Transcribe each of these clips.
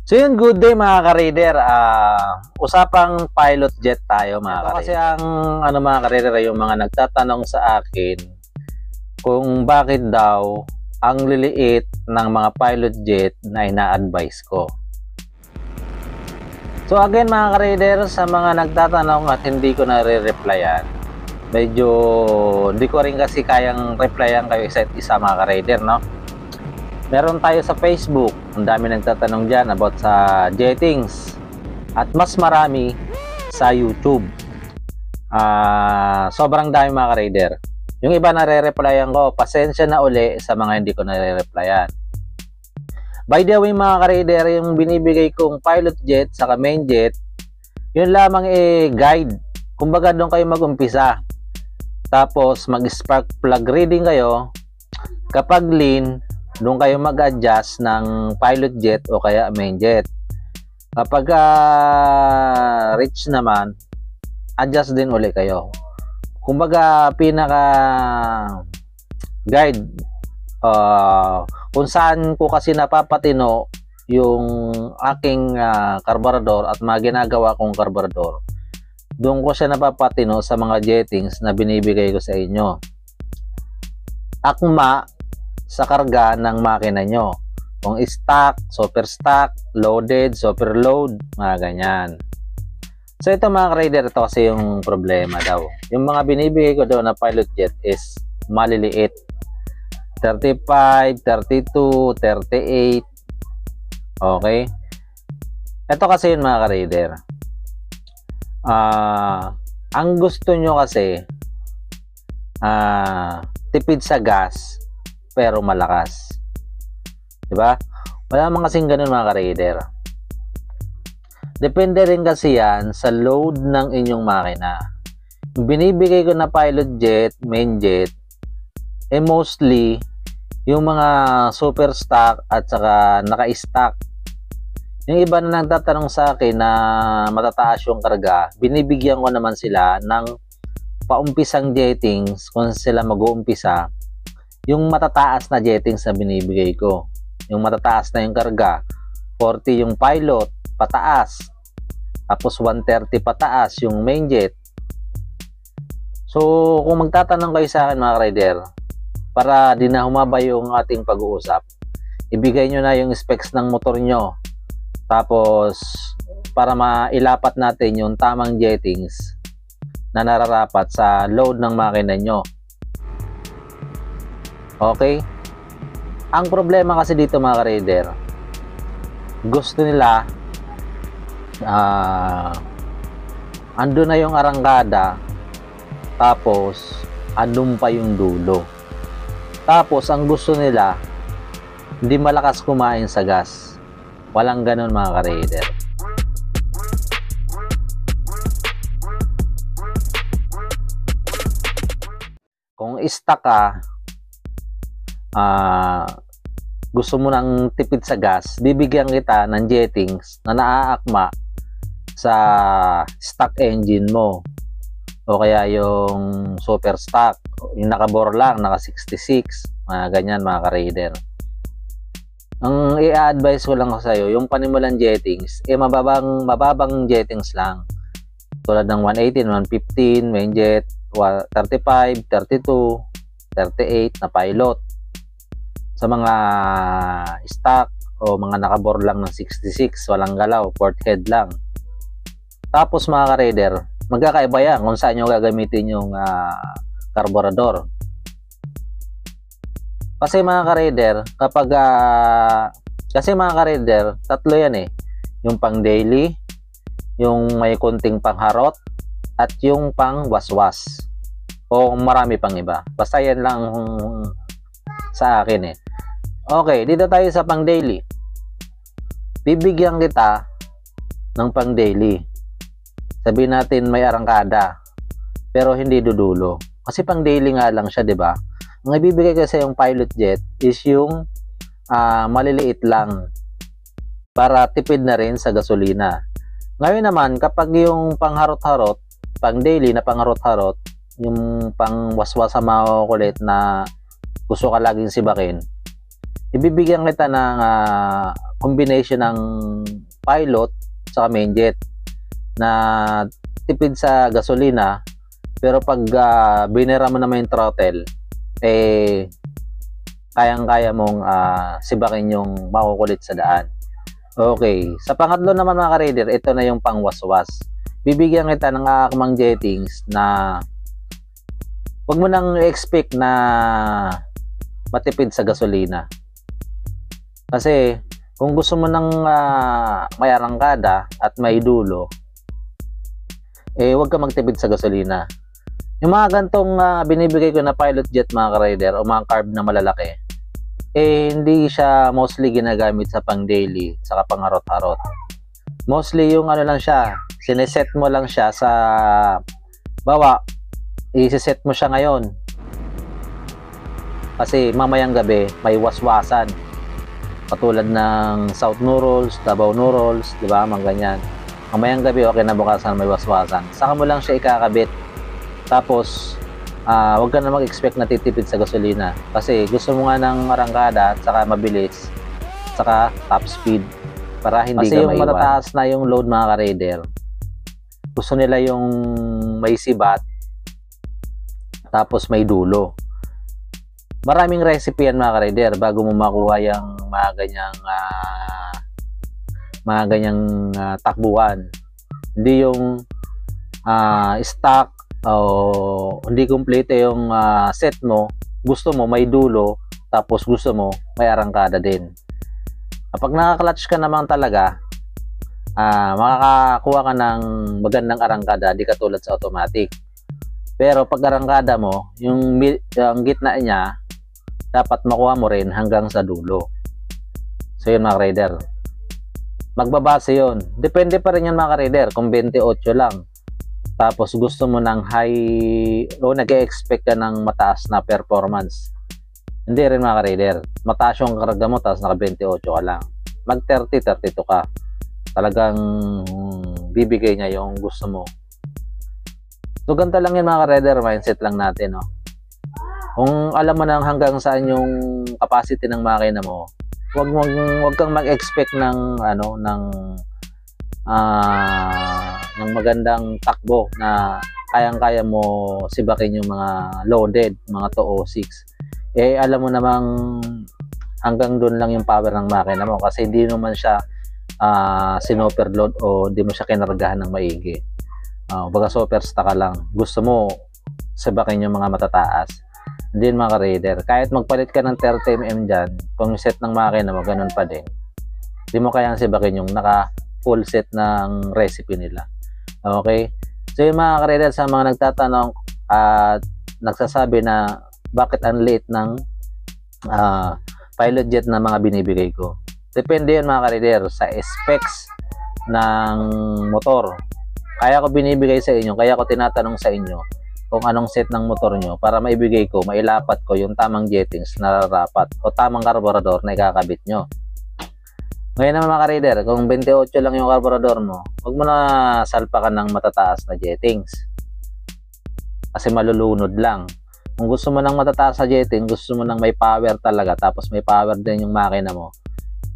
So yun, good day mga ka-raider. Usapang pilot jet tayo mga ka-raider. Kasi ang mga ka-raider, yung mga nagtatanong sa akin kung bakit daw ang liliit ng mga pilot jet na ina-advise ko. So again mga ka-raider, sa mga nagtatanong at hindi ko nare-replyan, medyo hindi ko rin kasi kayang replyan kayo isa't isa mga ka-raider, no? Meron tayo sa Facebook, ang dami nagtatanong dyan about sa jettings, at mas marami sa YouTube. Sobrang dami mga ka-raider. Yung iba nare-replyan ko, pasensya na uli sa mga hindi ko nare-replyan. By the way mga ka-raider, yung binibigay kong pilot jet sa main jet, yun lamang guide. Kumbaga doon kayo mag-umpisa. Tapos mag-spark plug reading kayo. Kapag lean, doon kayo mag-adjust ng pilot jet o kaya main jet. Kapag reach naman, adjust din ulit kayo. Kumbaga pinaka guide kung saan ko kasi napapatino yung aking carburetor at mga ginagawa kong carburetor, doon ko siya napapatino sa mga jettings na binibigay ko sa inyo. Akma sa karga ng makina nyo. Kung stock, super stock, loaded, super load, mga ganyan. So ito mga ka-raider, ito kasi yung problema daw. Yung mga binibigay ko daw na pilot jet is maliliit. 35, 32, 38. Okay? Ito kasi yun mga ka-raider. Ang gusto nyo kasi tipid sa gas pero malakas. Diba? Wala mga kasing ganun mga ka-raider. Depende rin kasi yan sa load ng inyong makina. Yung binibigay ko na pilot jet, main jet, mostly yung mga super stock at saka naka-stock. Yung iba na nagtatanong sa akin na matataas yung karga, binibigyan ko naman sila ng paumpisang jettings kung sila mag-uumpisa. Yung matataas na jettings na binibigay ko, yung matataas na yung karga, 40 yung pilot pataas, tapos 130 pataas yung main jet. So kung magtatanong kayo sa akin mga rider, para di na humaba yung ating pag-uusap, ibigay nyo na yung specs ng motor nyo, tapos para mailapat natin yung tamang jettings na nararapat sa load ng makina nyo. Okay? Ang problema kasi dito mga ka-raider, gusto nila andun na yung arangkada, tapos andun pa yung dulo. Tapos ang gusto nila, hindi malakas kumain sa gas. Walang ganun mga ka-raider. Kung stock ka, gusto mo ng tipid sa gas, bibigyan kita ng jettings na naaakma sa stock engine mo, o kaya yung super stock, yung nakabore lang, naka 66, mga ganyan mga ka-raider. Ang i-advise ko lang sa iyo, yung panimulan jettings, mababang jettings lang, tulad ng 118, 115 main jet, 35, 32, 38 na pilot. Sa mga stock o mga nakabore lang ng 66, walang galaw, port head lang. Tapos mga ka-raider, magkakaiba yan kung saan nyo gagamitin yung carburetor. Kasi mga ka-raider, kapag kasi mga ka-raider, tatlo yan yung pang daily, yung may kunting pangharot, at yung pang waswas, o marami pang iba. Basta yan lang sa akin Okay, dito tayo sa pang daily. Bibigyan kita ng pang daily. Sabihin natin may arangkada, pero hindi dudulo. Kasi pang daily nga lang siya, 'di ba? Ang ibibigay kasi yung pilot jet is yung maliliit lang para tipid na rin sa gasolina. Ngayon naman, kapag yung pangharot-harot, pang daily na pangharot-harot, yung pang waswas sa makukulit na gusto ka laging sibakin, ibibigyan kita ng combination ng pilot sa main jet na tipid sa gasolina, pero pag binira mo naman yung throttle, kayang-kaya mong sibakin yung makukulit sa daan. Okay, sa pangatlo naman mga ka-raider, ito na yung pangwaswas. Bibigyan kita ng akamang jettings na huwag mo nang expect na matipid sa gasolina. Kasi kung gusto mo nang may arangkada at may dulo, huwag ka magtipid sa gasolina. Yung mga gantong binibigay ko na pilot jet mga ka-raider o mga carb na malalaki, hindi siya mostly ginagamit sa pang daily saka pang harot-harot. Mostly yung ano lang siya, sineset mo lang siya sa bawa, i-set mo siya ngayon kasi mamayang gabi may waswasan, katulad ng South Noodles, Davao Noodles, di ba, mga ganyan. Mamayang gabi okay na, bukasan may waswasan, saka mo lang siya ikakabit. Tapos huwag ka na mag-expect na titipid sa gasolina kasi gusto mo nga ng arangkada at saka mabilis, saka top speed para hindi kasi ka maiwan. Kasi yung matataas na yung load mga ka-raider, gusto nila yung may sibat tapos may dulo. Maraming recipe yan mga ka-raider bago mo makuha yung mga ganyang takbuhan. Hindi yung stock o hindi kompleto yung set mo, gusto mo may dulo tapos gusto mo may arangkada din. Kapag naka-clutch ka naman talaga, makakakuha ka ng magandang arangkada, di katulad sa automatic. Pero pag arangkada mo, yung gitna niya dapat makuha mo rin hanggang sa dulo. So yun mga ka-raider, magbabase yun, depende pa rin yan mga ka-raider. Kung 28 lang tapos gusto mo ng high o nag-expect ka ng mataas na performance, hindi rin mga ka-raider. Mataas yung karga mo tapos naka 28 ka lang, mag 30-32 ka, talagang bibigay niya yung gusto mo. So ganito lang yun mga ka-raider, mindset lang natin, no? Kung alam mo na hanggang saan yung capacity ng makina mo, wag kang mag-expect ng ng magandang takbo na kayang-kaya mo sibakin yung mga loaded, mga 206. Alam mo namang hanggang doon lang yung power ng makina mo kasi hindi naman siya sinoperload o hindi mo siya kinargahan ng maigi. Baga superstar ka lang, gusto mo sibakin yung mga matataas. Hindi mga ka-raider, kahit magpalit ka ng 30mm dyan, kung set ng makina mo ganun pa din, hindi mo kayang sibakin yung naka full set ng recipe nila. Okay? So yung mga ka-raider, sa mga nagtatanong at nagsasabi na bakit ang late ng pilot jet na mga binibigay ko, depende yun mga ka-raider sa specs ng motor. Kaya ko binibigay sa inyo, kaya ko tinatanong sa inyo kung anong set ng motor nyo para maibigay ko, mailapat ko yung tamang jettings na rapat o tamang karburador na ikakabit nyo. Ngayon naman mga ka-raider, kung 28 lang yung karburador mo, huwag mo na salpakan ng matataas na jettings kasi malulunod lang. Kung gusto mo ng matataas na jetting, gusto mo ng may power talaga, tapos may power din yung makina mo,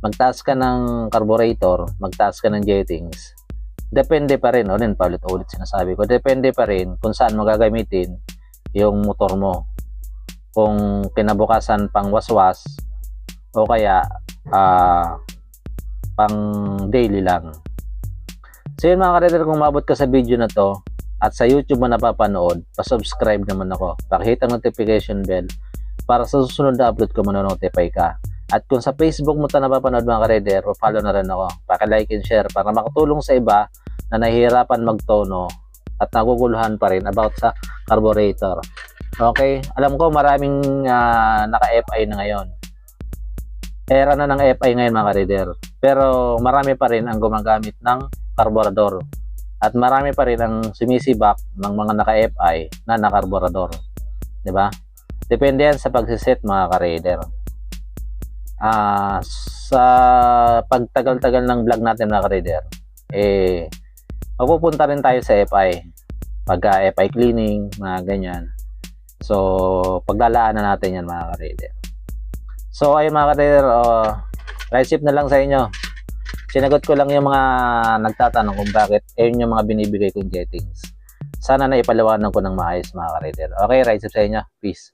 magtaas ka ng carburetor, magtaas ka ng jettings. Depende pa rin, paulit-ulit sinasabi ko, depende pa rin kung saan mo gagamitin yung motor mo. Kung kinabukasan pang waswas o kaya pang daily lang. So yun mga ka-raider, kung mabot ka sa video na to at sa YouTube mo napapanood, pa-subscribe naman ako, pakihit ang notification bell para sa susunod na upload ko manonotify ka. At kung sa Facebook mo ito napapanood mga ka-raider, follow na rin ako, paki-like and share para makatulong sa iba na nahihirapan magtono at naguguluhan pa rin about sa carburetor. Okay, alam ko maraming naka-FI na ngayon, era na ng FI ngayon mga ka-raider, pero marami pa rin ang gumagamit ng karburador at marami pa rin ang sumisibak ng mga naka-FI na nakarburador, di ba? Depende yan sa pagsiset mga ka-raider. Sa pagtagal-tagal ng vlog natin mga ka-raider, mapupunta rin tayo sa FI, pagka FI cleaning, mga ganyan. So paglalaanan natin yan mga ka-raider. So ayun mga ka-raider, recipe na lang sa inyo. Sinagot ko lang yung mga nagtatanong kung bakit ayun yung mga binibigay kong jettings. Sana na ipaliwanag ko ng maayos mga ka-rider. Okay, ride safe sa inyo. Peace.